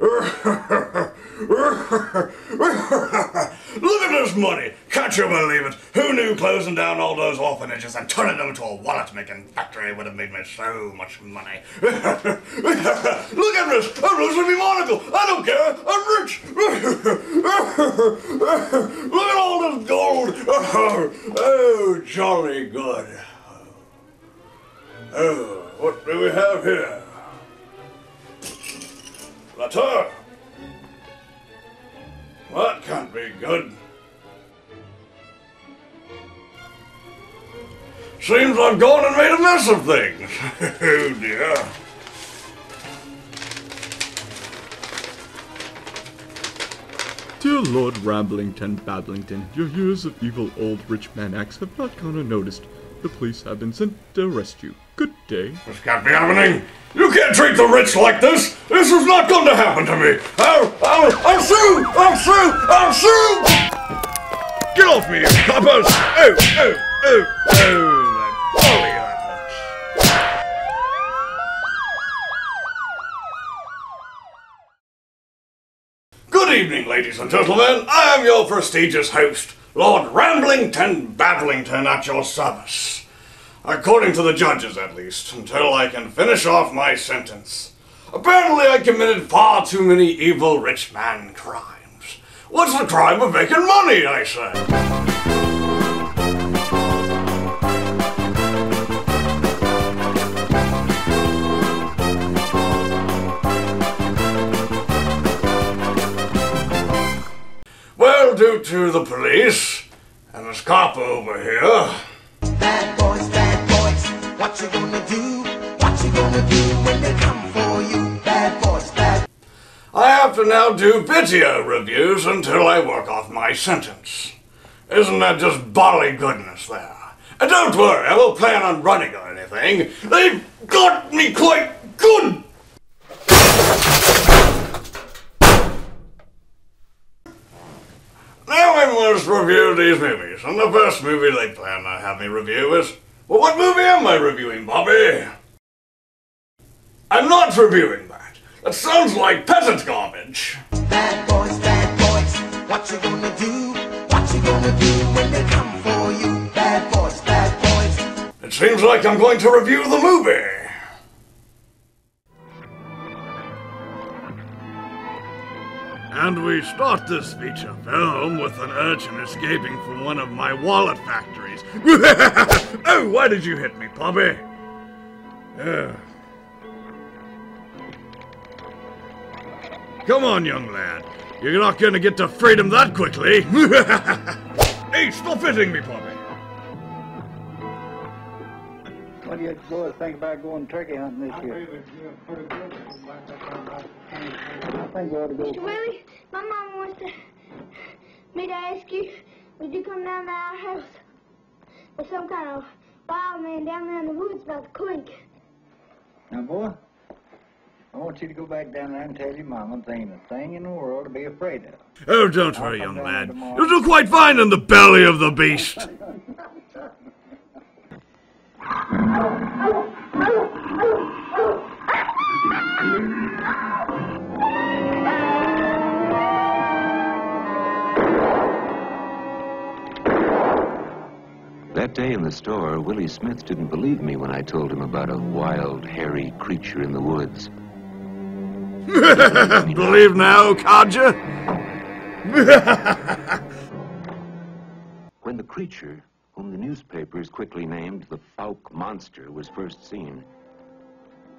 Look at this money! Can't you believe it? Who knew closing down all those orphanages and turning them into a wallet-making factory would have made me so much money? Look at this! I'm losing my monocle! I don't care! I'm rich! Look at all this gold! Oh, jolly good. Oh, what do we have here? Letter! That can't be good. Seems I've gone and made a mess of things. Oh dear. Dear Lord Ramblington, Babblington, your years of evil old rich man acts have not gone unnoticed. The police have been sent to arrest you. Good day. This can't be happening. You can't treat the rich like this. This is not going to happen to me. I'll sue! I'll sue! I'll sue! Get off me, you coppers! Oh, that golly, that hurts. Good evening, ladies and gentlemen. I am your prestigious host, Lord Ramblington Babblington, at your service. According to the judges, at least, until I can finish off my sentence. Apparently I committed far too many evil rich man crimes. What's the crime of making money, I say? Well, due to the police and this cop over here. Bad boys, what you gonna do? What you gonna do when they come for you? Bad boys, bad. I have to now do video reviews until I work off my sentence. Isn't that just bodily goodness there? And don't worry, I won't plan on running or anything. They've got me quite good! Now I must review these movies, and the first movie they plan to have me review is... Well, what movie am I reviewing, Bobby? I'm not reviewing that. That sounds like peasant garbage. Bad boys, what you gonna do? What you gonna do when they come for you? Bad boys, It seems like I'm going to review the movie. And we start this feature film with an urchin escaping from one of my wallet factories. Oh, why did you hit me, Bobby? Come on, young lad. You're not going to get to freedom that quickly. Hey, stop hitting me, Bobby. What do you boys think about going turkey hunting this year? I think we ought to go. Mr. Willie, my mom wants me to ask you, would you come down to our house? There's some kind of wild man down there in the woods about the creek. Now, boy, I want you to go back down there and tell your mama there ain't a thing in the world to be afraid of. Oh, don't worry, young lad. You'll do quite fine in the belly of the beast. That day in the store, Willie Smith didn't believe me when I told him about a wild, hairy creature in the woods. Believe now, codger? When the creature, whom the newspapers quickly named the Fauk Monster, was first seen,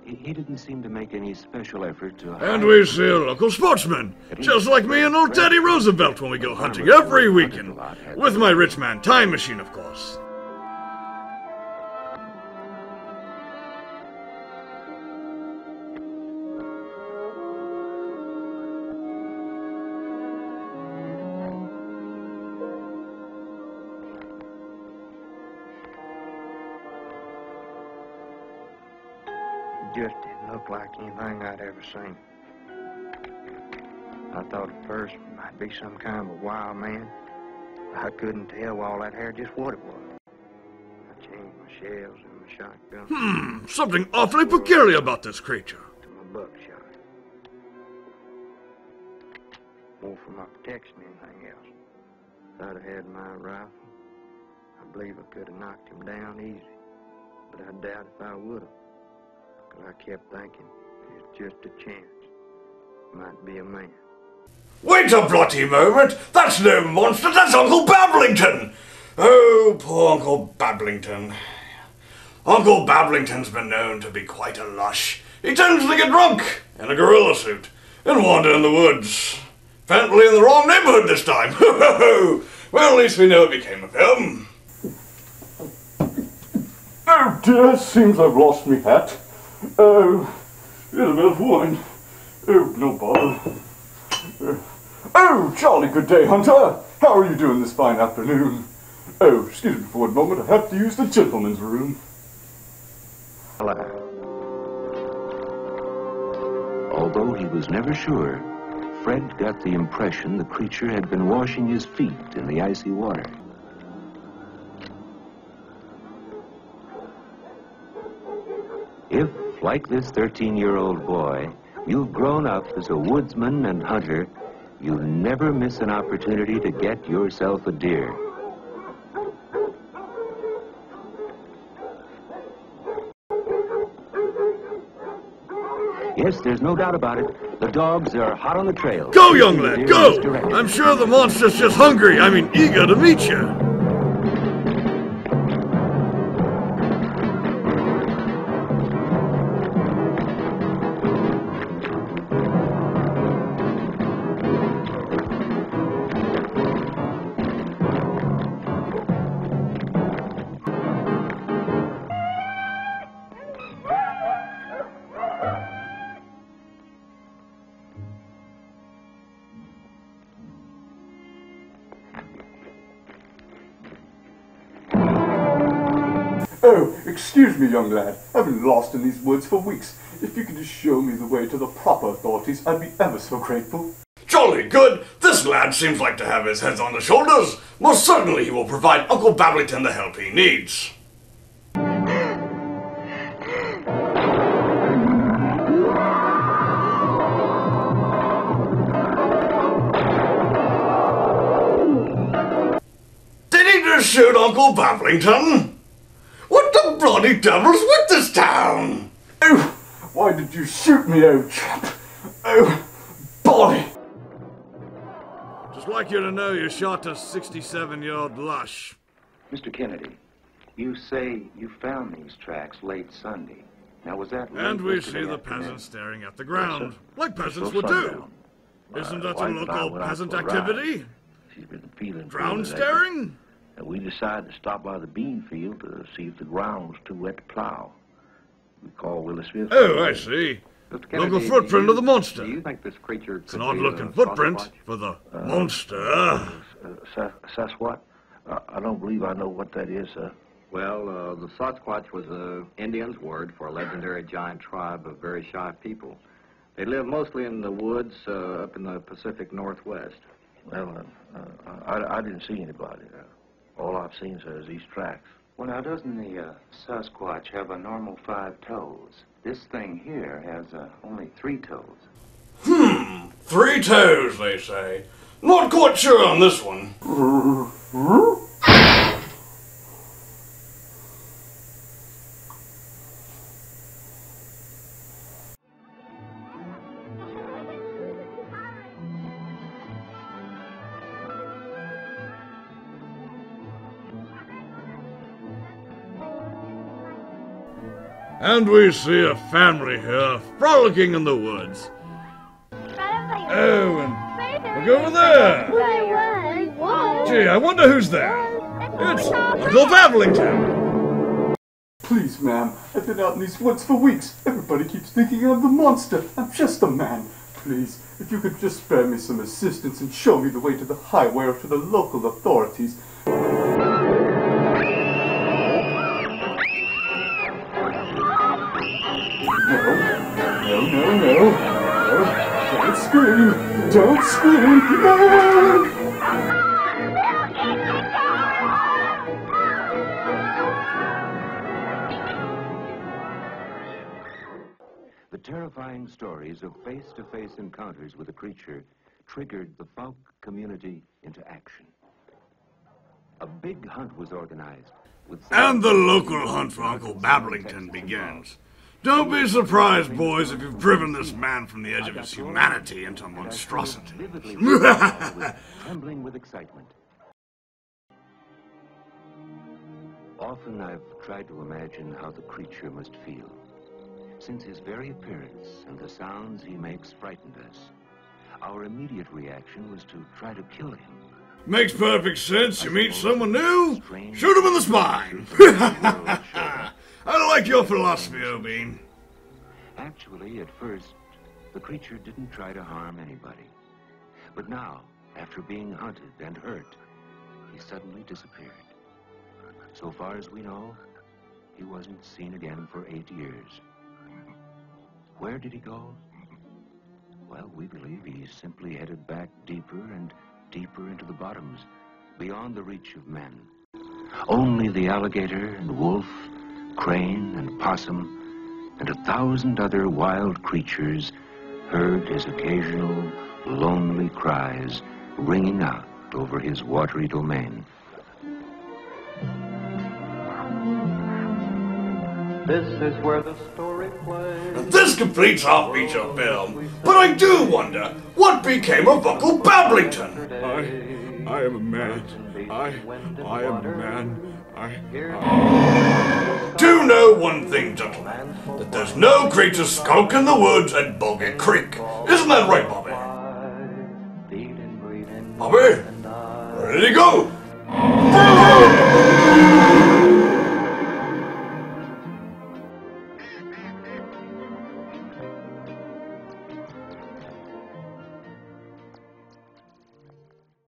he didn't seem to make any special effort to hide. And we see a local sportsman, just like me and old Teddy Roosevelt when we go hunting every weekend. With my rich man time machine, of course. Just didn't look like anything I'd ever seen. I thought at first it might be some kind of a wild man. I couldn't tell with all that hair just what it was. I changed my shells and my shotgun. Something awfully peculiar about this creature. To my buckshot. more for my protection than anything else. If I'd have had my rifle, I believe I could have knocked him down easy. But I doubt if I would have. Because I kept thinking, it's just a chance. Might be a man. Wait a bloody moment! That's no monster, that's Uncle Babblington! Oh, poor Uncle Babblington. Uncle Babblington's been known to be quite a lush. He tends to get drunk in a gorilla suit and wander in the woods. Apparently in the wrong neighborhood this time. Well, at least we know it became of him. Oh dear, seems I've lost me hat. Oh, here's a bit of wine. Oh, no bother. Oh, jolly good day, Hunter. How are you doing this fine afternoon? Oh, excuse me for 1 moment. I have to use the gentleman's room. Although he was never sure, Fred got the impression the creature had been washing his feet in the icy water. If, like this 13-year-old boy, you've grown up as a woodsman and hunter, you'll never miss an opportunity to get yourself a deer. Yes, there's no doubt about it. The dogs are hot on the trail. Go, young lad, go! I'm sure the monster's just hungry, eager to meet you. Oh, excuse me, young lad. I've been lost in these woods for weeks. If you could just show me the way to the proper authorities, I'd be ever so grateful. Jolly good! This lad seems like to have his head on his shoulders. Most certainly he will provide Uncle Babblington the help he needs. Did he just shoot Uncle Babblington? What the bloody devil's with this town? Oh, why did you shoot me, old chap? Oh, boy! Just like you to know you shot a 67-year-old lush. Mr. Kennedy, you say you found these tracks late Sunday. Now, was that late And we yesterday see the afternoon? peasants staring at the ground, Yes, like peasants Till would do. sundown. Isn't that a wife and I local went out peasant for a ride. activity? She's been feeling Ground lately. staring? And we decided to stop by the bean field to see if the ground was too wet to plow. We called Willie Smith. Oh, I see. Mr. Local Kennedy, footprint of the monster. Do you think this creature It's could an be odd-looking a footprint Sasquatch? for the monster. Sasquatch? I don't believe I know what that is, sir. Well, the Sasquatch was an Indian's word for a legendary giant tribe of very shy people. They live mostly in the woods up in the Pacific Northwest. Well, I didn't see anybody. All I've seen, sir, is these tracks. Well, now, doesn't the Sasquatch have a normal 5 toes? This thing here has only 3 toes. 3 toes, they say. Not quite sure on this one. And we see a family here, frolicking in the woods. Oh, and look over there! Gee, I wonder who's there. It's Uncle Babblington. Please, ma'am, I've been out in these woods for weeks. Everybody keeps thinking I'm the monster. I'm just a man. Please, if you could just spare me some assistance and show me the way to the highway or to the local authorities. No. Don't scream! Don't scream! No! The terrifying stories of face-to-face encounters with a creature triggered the folk community into action. A big hunt was organized. And the local hunt for Uncle Babblington begins. Don't be surprised, boys, if you've driven this man from the edge of his humanity into monstrosity. Trembling with excitement. Often I've tried to imagine how the creature must feel, since his very appearance and the sounds he makes frightened us. Our immediate reaction was to try to kill him. Makes perfect sense. You meet someone new, shoot him in the spine. I like your philosophy, O'Bean. Actually, at first, the creature didn't try to harm anybody. But now, after being hunted and hurt, he suddenly disappeared. So far as we know, he wasn't seen again for 8 years. Where did he go? Well, we believe he simply headed back deeper and deeper into the bottoms, beyond the reach of men. Only the alligator and wolf, crane and possum, and 1,000 other wild creatures heard his occasional lonely cries ringing out over his watery domain. This is where the story plays. This completes our feature film, but I do wonder, what became of Uncle Babblington? I am a man. I am a man. Do know one thing, gentlemen, that there's no greater skulk in the woods at Boggy Creek. Isn't that right, Bobby? Bobby? Ready to go?